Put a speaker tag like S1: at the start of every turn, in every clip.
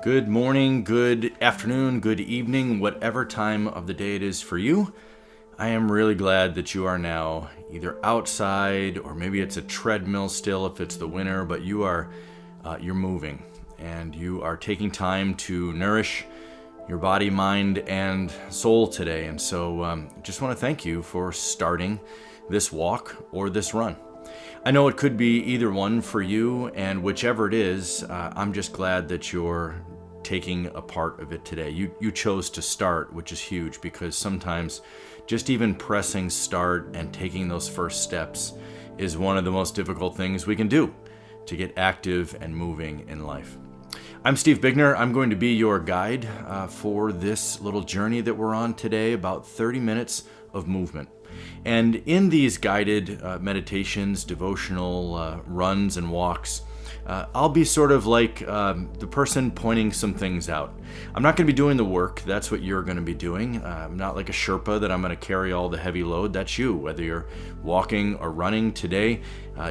S1: Good morning, good afternoon, good evening, whatever time of the day it is for you. I am really glad that you are now either outside or maybe it's a treadmill still if it's the winter, but you're moving and you are taking time to nourish your body, mind, and soul today. And so just want to thank you for starting this walk or this run. I know it could be either one for you, and whichever it is, I'm just glad that you're taking a part of it today. You chose to start, which is huge, because sometimes just even pressing start and taking those first steps is one of the most difficult things we can do to get active and moving in life. I'm Steve Beigner. I'm going to be your guide for this little journey that we're on today, about 30 minutes of movement. And in these guided meditations, devotional runs and walks, I'll be sort of like the person pointing some things out. I'm not going to be doing the work. That's what you're going to be doing. I'm not like a Sherpa that I'm going to carry all the heavy load. That's you. Whether you're walking or running today,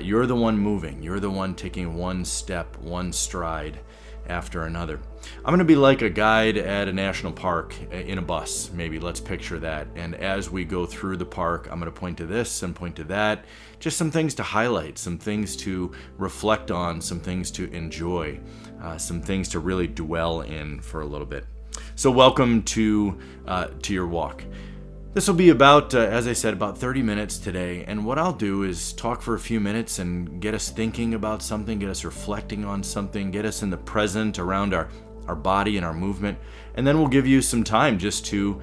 S1: you're the one moving. You're the one taking one step, one stride after another. I'm going to be like a guide at a national park in a bus, maybe. Let's picture that. And as we go through the park, I'm going to point to this and point to that. Just some things to highlight, some things to reflect on, some things to enjoy, some things to really dwell in for a little bit. So welcome to your walk. This will be about, as I said, about 30 minutes today, and what I'll do is talk for a few minutes and get us thinking about something, get us reflecting on something, get us in the present around our body and our movement, and then we'll give you some time just to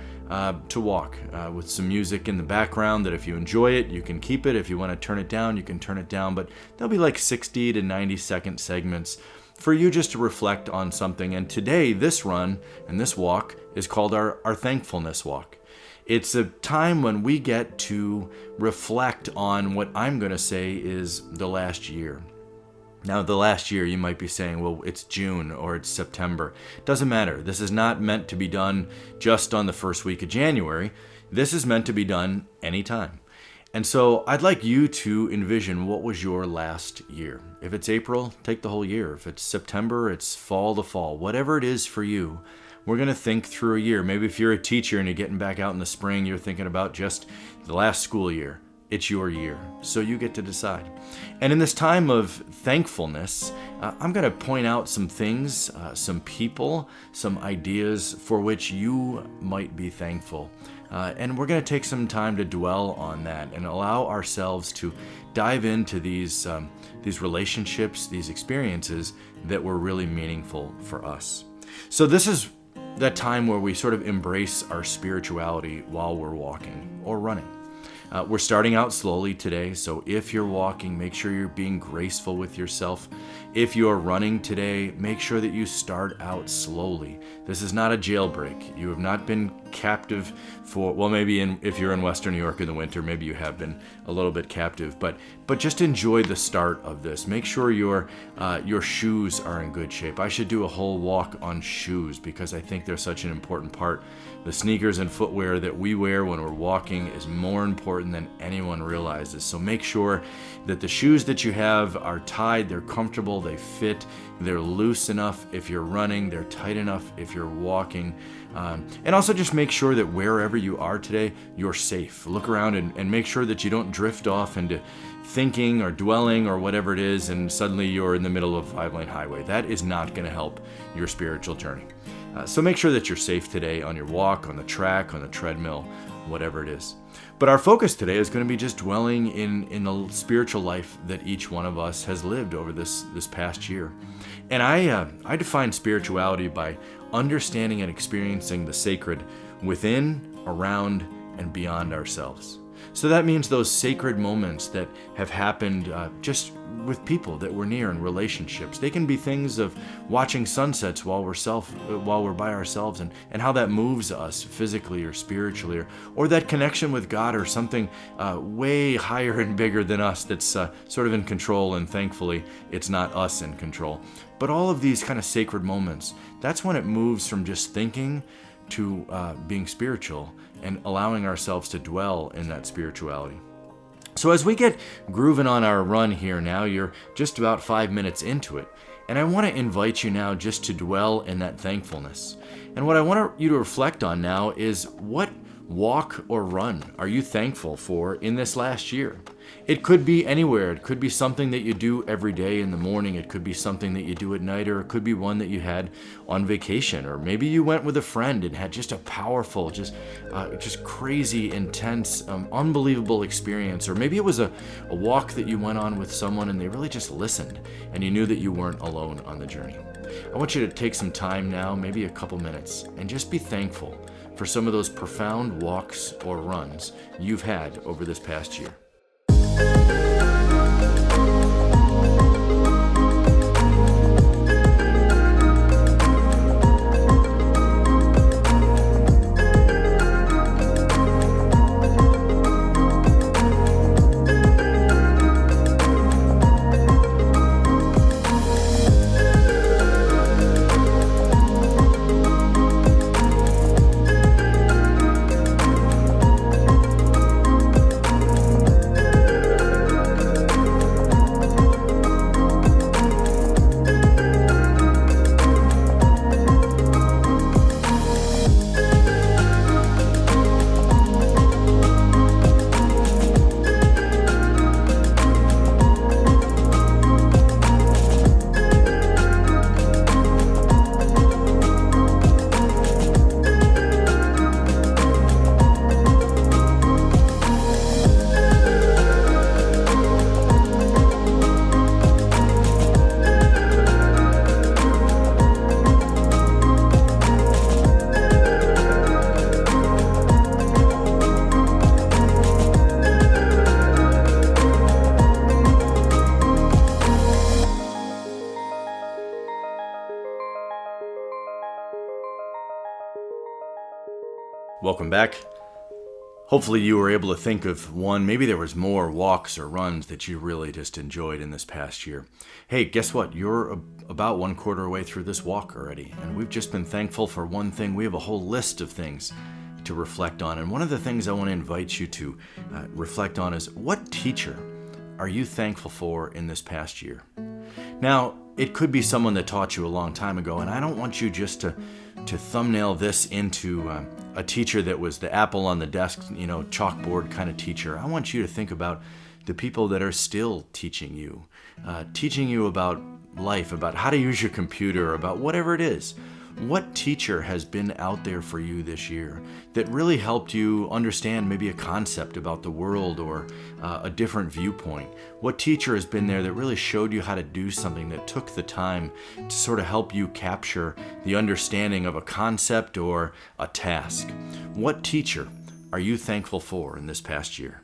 S1: walk with some music in the background that if you enjoy it, you can keep it. If you want to turn it down, you can turn it down, but there'll be like 60 to 90 second segments for you just to reflect on something. And today, this run and this walk is called our thankfulness walk. It's a time when we get to reflect on what I'm going to say is the last year. Now, the last year, you might be saying, well, it's June or it's September. Doesn't matter. This is not meant to be done just on the first week of January. This is meant to be done anytime. And so I'd like you to envision what was your last year. If it's April, take the whole year. If it's September, it's fall to fall. Whatever it is for you, we're going to think through a year. Maybe if you're a teacher and you're getting back out in the spring, you're thinking about just the last school year. It's your year, so you get to decide. And in this time of thankfulness, I'm going to point out some things, some people, some ideas for which you might be thankful. And we're going to take some time to dwell on that and allow ourselves to dive into these relationships, these experiences that were really meaningful for us. So this is that time where we sort of embrace our spirituality while we're walking or running. We're starting out slowly today, so if you're walking, make sure you're being graceful with yourself. If you're running today, make sure that you start out slowly. This is not a jailbreak. You have not been captive for, well, maybe if you're in Western New York in the winter, maybe you have been a little bit captive, but just enjoy the start of this. Make sure your shoes are in good shape. I should do a whole walk on shoes because I think they're such an important part. The sneakers and footwear that we wear when we're walking is more important than anyone realizes. So make sure that the shoes that you have are tied, they're comfortable, they fit, they're loose enough if you're running, they're tight enough if you're walking. And also just make sure that wherever you are today, you're safe. Look around and make sure that you don't drift off into thinking or dwelling or whatever it is and suddenly you're in the middle of a 5-lane highway. That is not going to help your spiritual journey. So make sure that you're safe today on your walk, on the track, on the treadmill, whatever it is. But our focus today is going to be just dwelling in the spiritual life that each one of us has lived over this past year. And I define spirituality by understanding and experiencing the sacred within, around, and beyond ourselves. So that means those sacred moments that have happened just with people that we're near in relationships. They can be things of watching sunsets while we're by ourselves and how that moves us physically or spiritually, or that connection with God or something way higher and bigger than us that's sort of in control, and thankfully it's not us in control. But all of these kind of sacred moments, that's when it moves from just thinking to being spiritual and allowing ourselves to dwell in that spirituality. So as we get grooving on our run here now, you're just about 5 minutes into it. And I want to invite you now just to dwell in that thankfulness. And what I want you to reflect on now is, what walk or run are you thankful for in this last year? It could be anywhere. It could be something that you do every day in the morning. It could be something that you do at night, or it could be one that you had on vacation, or maybe you went with a friend and had just a powerful, just crazy, intense, unbelievable experience. Or maybe it was a walk that you went on with someone and they really just listened and you knew that you weren't alone on the journey. I want you to take some time now, maybe a couple minutes, and just be thankful for some of those profound walks or runs you've had over this past year. Welcome back. Hopefully you were able to think of one, maybe there was more walks or runs that you really just enjoyed in this past year. Hey, guess what? You're about 1/4 way through this walk already, and we've just been thankful for one thing. We have a whole list of things to reflect on, and one of the things I want to invite you to reflect on is, what teacher are you thankful for in this past year? Now, it could be someone that taught you a long time ago, and I don't want you just to thumbnail this into a teacher that was the apple on the desk, chalkboard kind of teacher. I want you to think about the people that are still teaching you about life, about how to use your computer, about whatever it is. What teacher has been out there for you this year that really helped you understand maybe a concept about the world or a different viewpoint? What teacher has been there that really showed you how to do something, that took the time to sort of help you capture the understanding of a concept or a task? What teacher are you thankful for in this past year?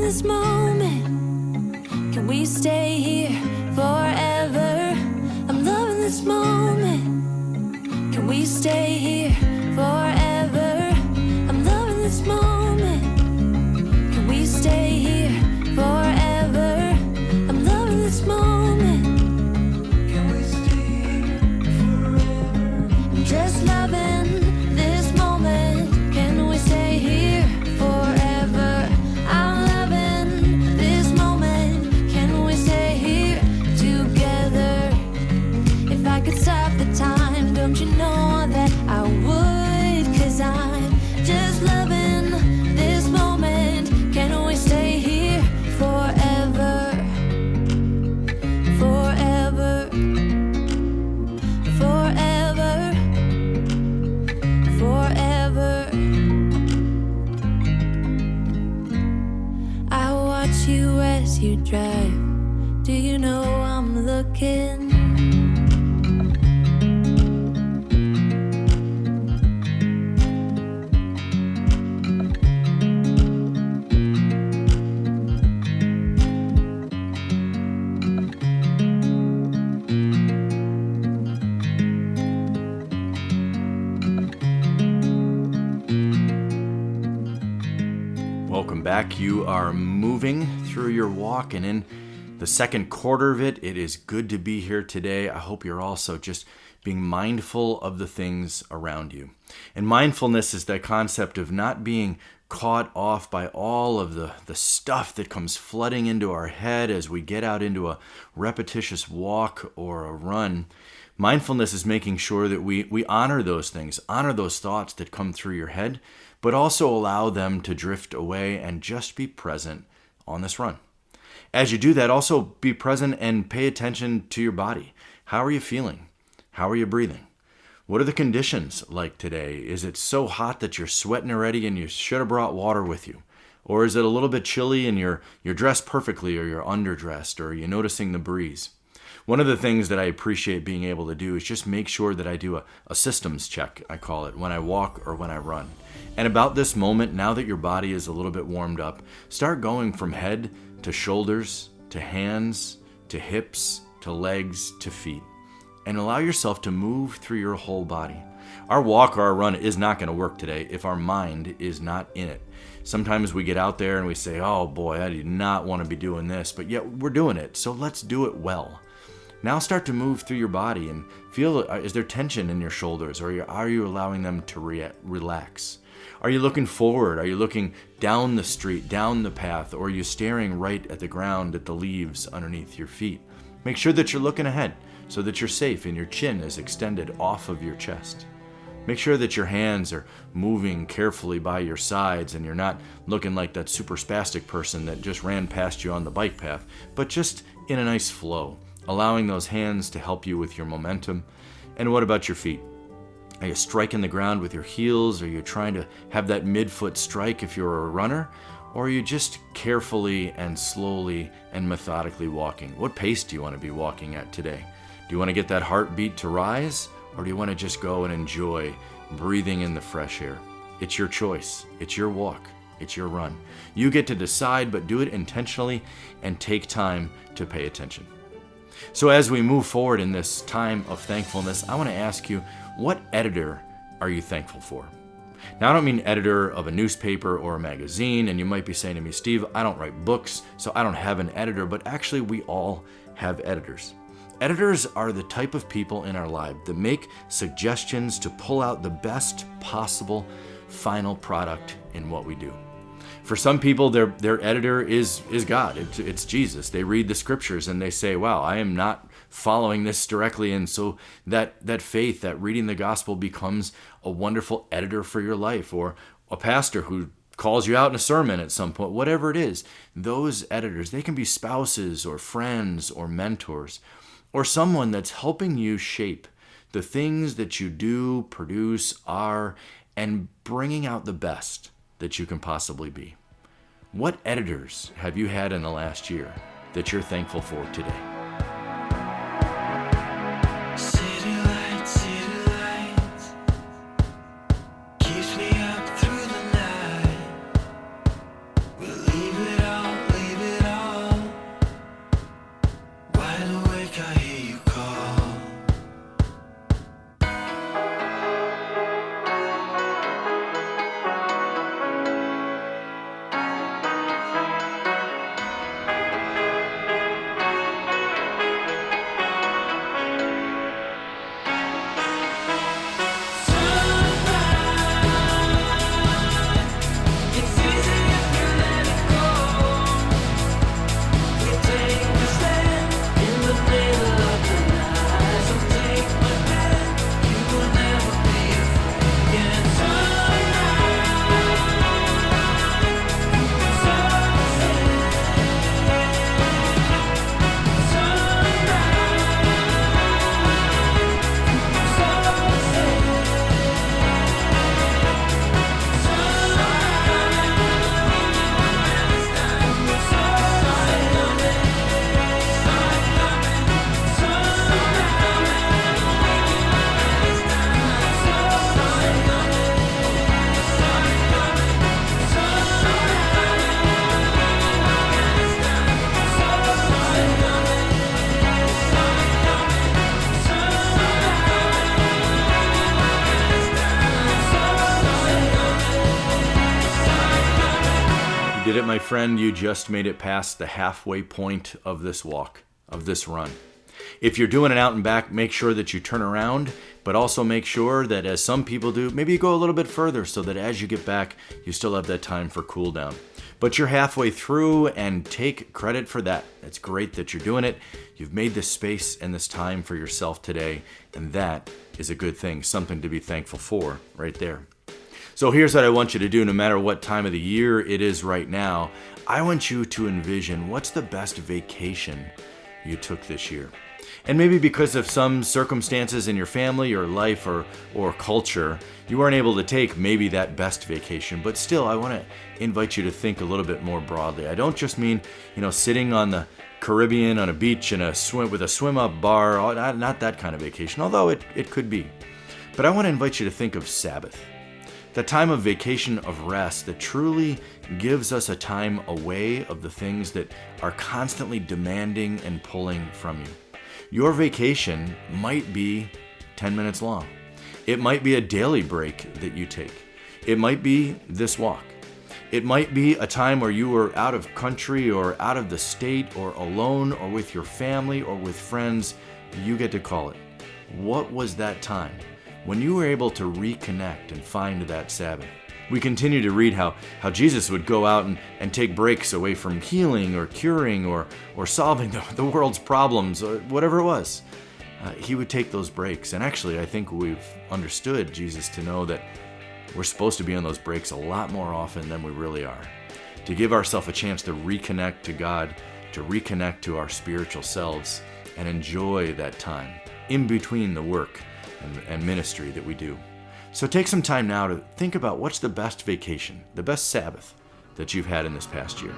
S2: This moment, can we stay here forever? I'm loving this moment, can we stay here forever? I'm loving this moment, can we stay here forever? I'm loving this moment, can we stay here forever? I'm just loving this moment, can we stay here forever? I'm loving this moment, can we stay here together? If I could stop the time, don't you know that I would? 'Cause I'm just loving this moment, can we stay here forever? Forever, forever, forever. I watch you as you drive. Do you know I'm looking?
S1: welcome back. You are moving through your walk, and in the second quarter of it, it is good to be here today. I hope you're also just being mindful of the things around you. And mindfulness is that concept of not being caught off by all of the stuff that comes flooding into our head as we get out into a repetitious walk or a run. Mindfulness is making sure that we honor those things, honor those thoughts that come through your head, but also allow them to drift away and just be present on this run. As you do that, also be present and pay attention to your body. How are you feeling? How are you breathing? What are the conditions like today? Is it so hot that you're sweating already and you should have brought water with you? Or is it a little bit chilly and you're dressed perfectly, or you're underdressed, or are you noticing the breeze? One of the things that I appreciate being able to do is just make sure that I do a systems check, I call it, when I walk or when I run. And about this moment, now that your body is a little bit warmed up, start going from head to shoulders, to hands, to hips, to legs, to feet. And allow yourself to move through your whole body. Our walk or our run is not going to work today if our mind is not in it. Sometimes we get out there and we say, oh boy, I do not want to be doing this, but yet we're doing it, so let's do it well. Now start to move through your body and feel, is there tension in your shoulders, or are you allowing them to relax? Are you looking forward? Are you looking down the street, down the path, or are you staring right at the ground, at the leaves underneath your feet? Make sure that you're looking ahead so that you're safe and your chin is extended off of your chest. Make sure that your hands are moving carefully by your sides and you're not looking like that super spastic person that just ran past you on the bike path, but just in a nice flow, allowing those hands to help you with your momentum. And what about your feet? Are you striking the ground with your heels? Are you trying to have that midfoot strike if you're a runner? Or are you just carefully and slowly and methodically walking? What pace do you want to be walking at today? Do you want to get that heartbeat to rise? Or do you want to just go and enjoy breathing in the fresh air? It's your choice. It's your walk. It's your run. You get to decide, but do it intentionally and take time to pay attention. So as we move forward in this time of thankfulness, I want to ask you, what editor are you thankful for? Now, I don't mean editor of a newspaper or a magazine, and you might be saying to me, Steve, I don't write books, so I don't have an editor, but actually we all have editors. Editors are the type of people in our life that make suggestions to pull out the best possible final product in what we do. For some people, their editor is God. It's Jesus. They read the scriptures and they say, wow, I am not following this directly. And so that faith, that reading the gospel becomes a wonderful editor for your life. Or a pastor who calls you out in a sermon at some point, whatever it is, those editors, they can be spouses or friends or mentors, or someone that's helping you shape the things that you do, produce, are, and bringing out the best that you can possibly be. What editors have you had in the last year that you're thankful for today?
S3: City lights, keeps me up through the night. We'll leave it all, wide awake, I hear you call.
S1: Get it, my friend? You just made it past the halfway point of this walk, of this run. If you're doing it out and back, make sure that you turn around, but also make sure that, as some people do, maybe you go a little bit further so that as you get back, you still have that time for cool down. But you're halfway through, and take credit for that. It's great that you're doing it. You've made this space and this time for yourself today, and that is a good thing, something to be thankful for right there. So here's what I want you to do, no matter what time of the year it is right now. I want you to envision what's the best vacation you took this year. And maybe because of some circumstances in your family or life or culture, you weren't able to take maybe that best vacation. But still, I want to invite you to think a little bit more broadly. I don't just mean, sitting on the Caribbean on a beach in with a swim-up bar, not that kind of vacation, although it could be. But I want to invite you to think of Sabbath. The time of vacation, of rest, that truly gives us a time away of the things that are constantly demanding and pulling from you. Your vacation might be 10 minutes long. It might be a daily break that you take. It might be this walk. It might be a time where you were out of country or out of the state or alone or with your family or with friends. You get to call it. What was that time when you were able to reconnect and find that Sabbath? We continue to read how Jesus would go out and take breaks away from healing or curing or solving the world's problems or whatever it was. He would take those breaks. And actually, I think we've understood Jesus to know that we're supposed to be on those breaks a lot more often than we really are. To give ourselves a chance to reconnect to God, to reconnect to our spiritual selves, and enjoy that time in between the work and ministry that we do. So take some time now to think about what's the best vacation, the best Sabbath that you've had in this past year.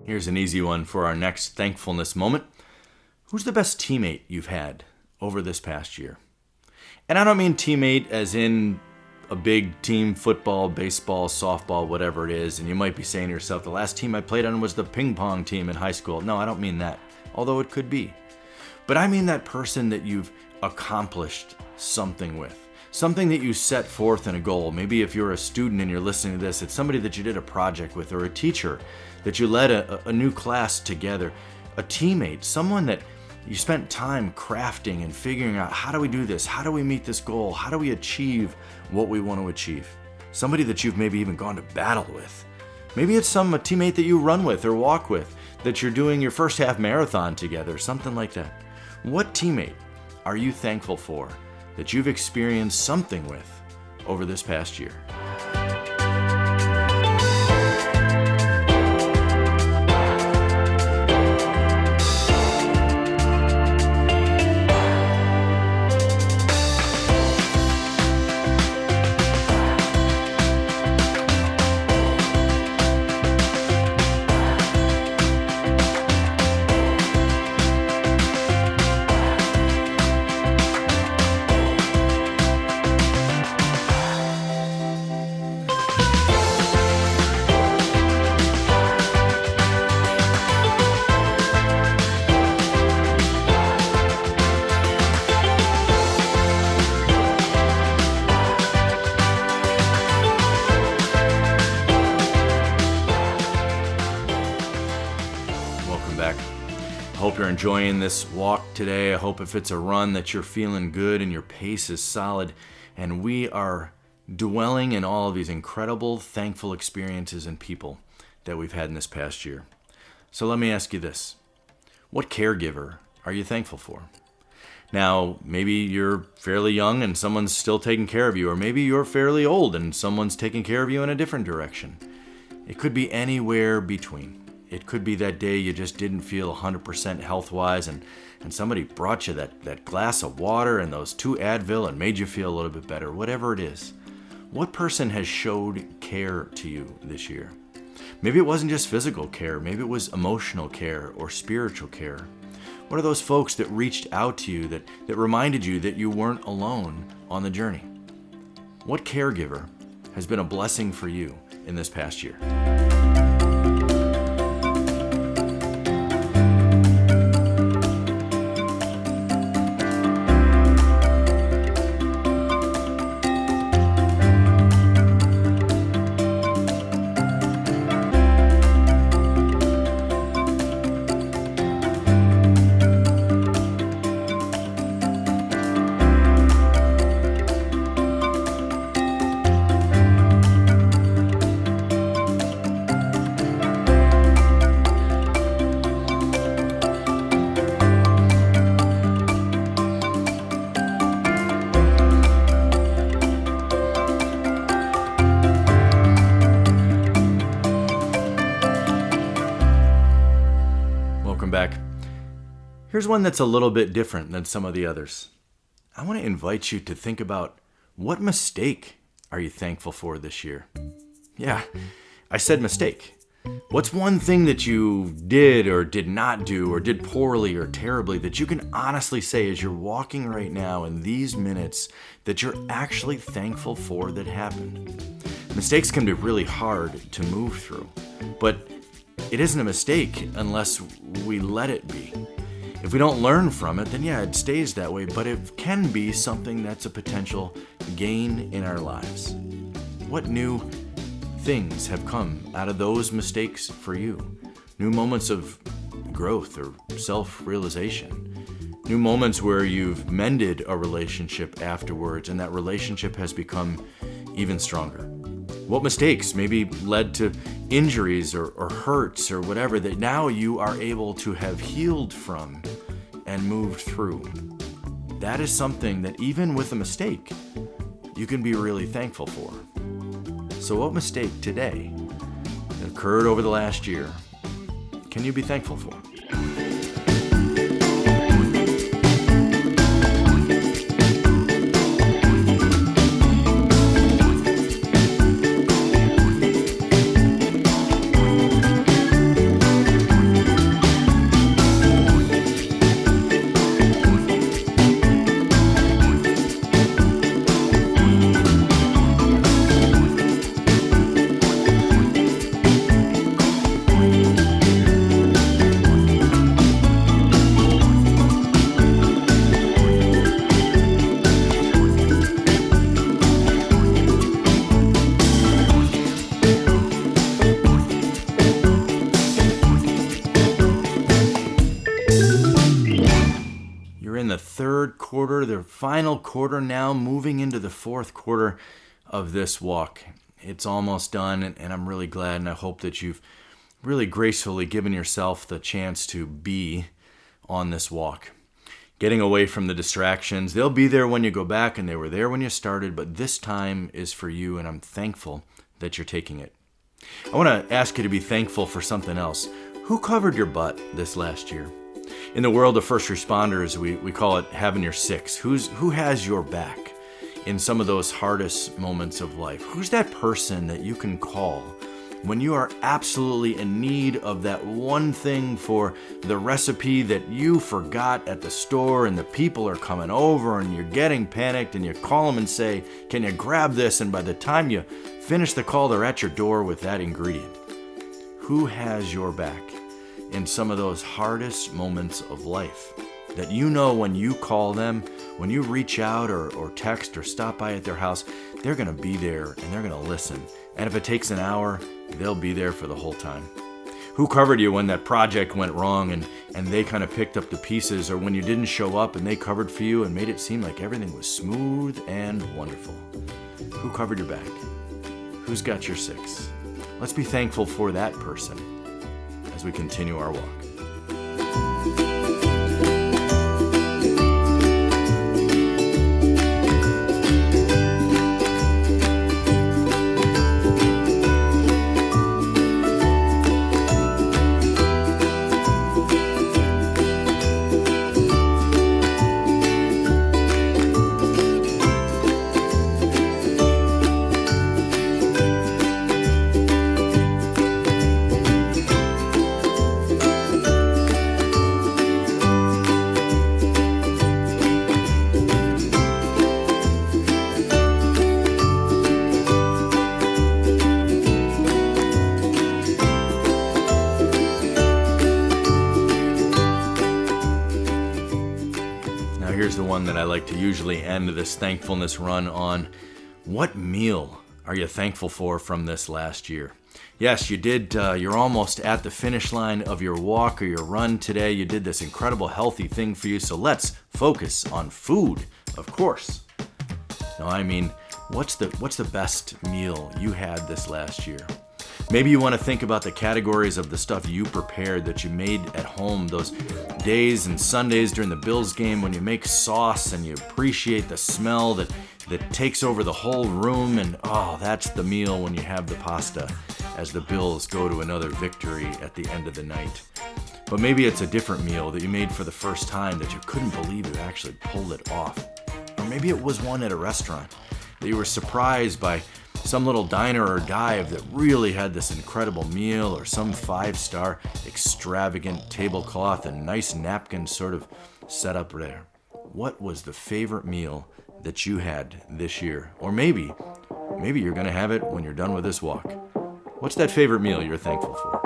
S1: Here's an easy one for our next thankfulness moment. Who's the best teammate you've had over this past year? And I don't mean teammate as in a big team, football, baseball, softball, whatever it is. And you might be saying to yourself, the last team I played on was the ping pong team in high school. No, I don't mean that, although it could be. But I mean that person that you've accomplished something with. Something that you set forth in a goal. Maybe if you're a student and you're listening to this, it's somebody that you did a project with, or a teacher that you led a new class together, a teammate, someone that you spent time crafting and figuring out, how do we do this? How do we meet this goal? How do we achieve what we want to achieve? Somebody that you've maybe even gone to battle with. Maybe it's a teammate that you run with or walk with, that you're doing your first half marathon together, something like that. What teammate are you thankful for that you've experienced something with over this past year? you're enjoying this walk today. I hope if it's a run that you're feeling good and your pace is solid. And we are dwelling in all of these incredible, thankful experiences and people that we've had in this past year. So let me ask you this. What caregiver are you thankful for? Now, maybe you're fairly young and someone's still taking care of you, or maybe you're fairly old and someone's taking care of you in a different direction. It could be anywhere between. It could be that day you just didn't feel 100% health-wise and somebody brought you that glass of water and those 2 Advil and made you feel a little bit better, whatever it is. What person has showed care to you this year? Maybe it wasn't just physical care, maybe it was emotional care or spiritual care. What are those folks that reached out to you that reminded you that you weren't alone on the journey? What caregiver has been a blessing for you in this past year? Back. Here's one that's a little bit different than some of the others. I want to invite you to think about what mistake are you thankful for this year? Yeah, I said mistake. What's one thing that you did or did not do or did poorly or terribly that you can honestly say as you're walking right now in these minutes that you're actually thankful for that happened? Mistakes can be really hard to move through, but it isn't a mistake unless we let it be. If we don't learn from it, then yeah, it stays that way, but it can be something that's a potential gain in our lives. What new things have come out of those mistakes for you? New moments of growth or self-realization. New moments where you've mended a relationship afterwards and that relationship has become even stronger. What mistakes maybe led to injuries or hurts or whatever that now you are able to have healed from and moved through? That is something that even with a mistake, you can be really thankful for. So what mistake today that occurred over the last year can you be thankful for? The third quarter, the final quarter now, moving into the fourth quarter of this walk. It's almost done, and I'm really glad, and I hope that you've really gracefully given yourself the chance to be on this walk. Getting away from the distractions. They'll be there when you go back, and they were there when you started, but this time is for you, and I'm thankful that you're taking it. I want to ask you to be thankful for something else. Who covered your butt this last year? In the world of first responders, we call it having your six. Who has your back in some of those hardest moments of life? Who's that person that you can call when you are absolutely in need of that one thing for the recipe that you forgot at the store and the people are coming over and you're getting panicked and you call them and say, can you grab this? And by the time you finish the call, they're at your door with that ingredient. Who has your back in some of those hardest moments of life that you know when you call them, when you reach out or text or stop by at their house, they're going to be there and they're going to listen. And if it takes an hour, they'll be there for the whole time. Who covered you when that project went wrong and they kind of picked up the pieces, or when you didn't show up and they covered for you and made it seem like everything was smooth and wonderful? Who covered your back? Who's got your six? Let's be thankful for that person as we continue our walk. Here's the one that I like to usually end this thankfulness run on. What meal are you thankful for from this last year? Yes, you did. You're almost at the finish line of your walk or your run today. You did this incredible healthy thing for you. So let's focus on food, of course. No, I mean, what's the best meal you had this last year? Maybe you want to think about the categories of the stuff you prepared that you made at home, those days and Sundays during the Bills game when you make sauce and you appreciate the smell that takes over the whole room, and that's the meal when you have the pasta as the Bills go to another victory at the end of the night. But maybe it's a different meal that you made for the first time that you couldn't believe you actually pulled it off. Or maybe it was one at a restaurant that you were surprised by some little diner or dive that really had this incredible meal, or some 5-star extravagant tablecloth and nice napkins sort of set up there. What was the favorite meal that you had this year? Or maybe you're going to have it when you're done with this walk. What's that favorite meal you're thankful for?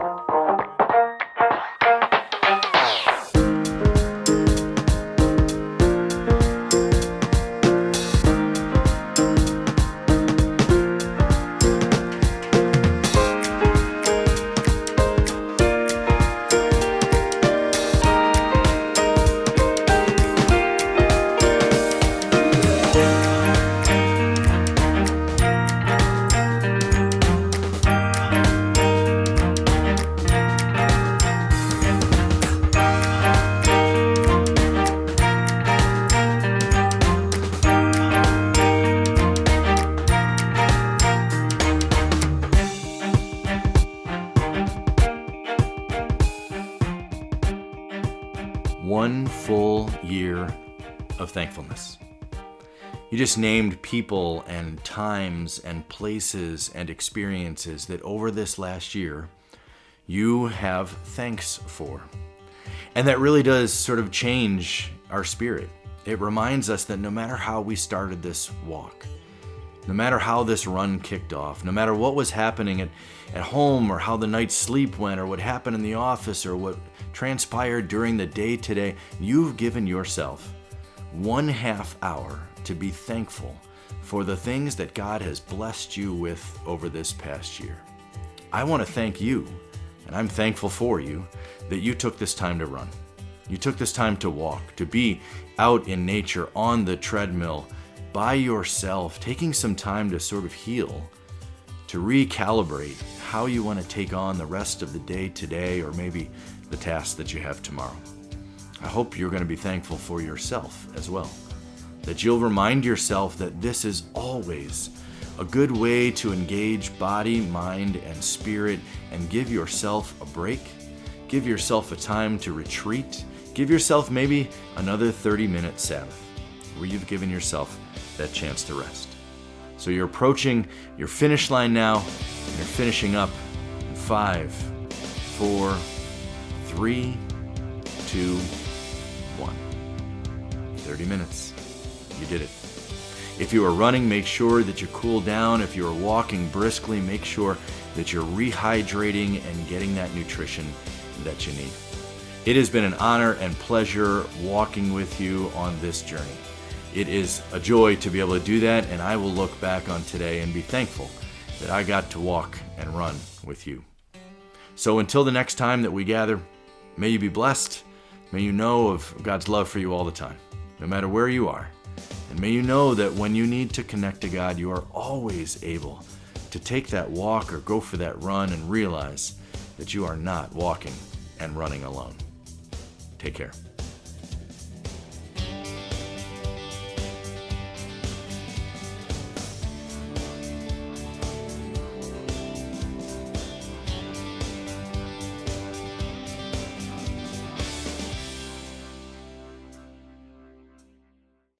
S1: One full year of thankfulness. You just named people and times and places and experiences that over this last year you have thanks for. And that really does sort of change our spirit. It reminds us that no matter how we started this walk, no matter how this run kicked off, no matter what was happening at home, or how the night's sleep went, or what happened in the office, or what transpired during the day today, you've given yourself 1/2 hour to be thankful for the things that God has blessed you with over this past year. I want to thank you, and I'm thankful for you, that you took this time to run. You took this time to walk, to be out in nature on the treadmill by yourself, taking some time to sort of heal, to recalibrate how you want to take on the rest of the day today, or maybe the tasks that you have tomorrow. I hope you're going to be thankful for yourself as well, that you'll remind yourself that this is always a good way to engage body, mind, and spirit, and give yourself a break, give yourself a time to retreat, give yourself maybe another 30-minute Sabbath where you've given yourself that chance to rest. So you're approaching your finish line now, and you're finishing up in 5, 4, 3, 2, 1. 30 minutes. You did it. If you are running, make sure that you cool down. If you are walking briskly, make sure that you're rehydrating and getting that nutrition that you need. It has been an honor and pleasure walking with you on this journey. It is a joy to be able to do that, and I will look back on today and be thankful that I got to walk and run with you. So until the next time that we gather, may you be blessed. May you know of God's love for you all the time, no matter where you are. And may you know that when you need to connect to God, you are always able to take that walk or go for that run and realize that you are not walking and running alone. Take care.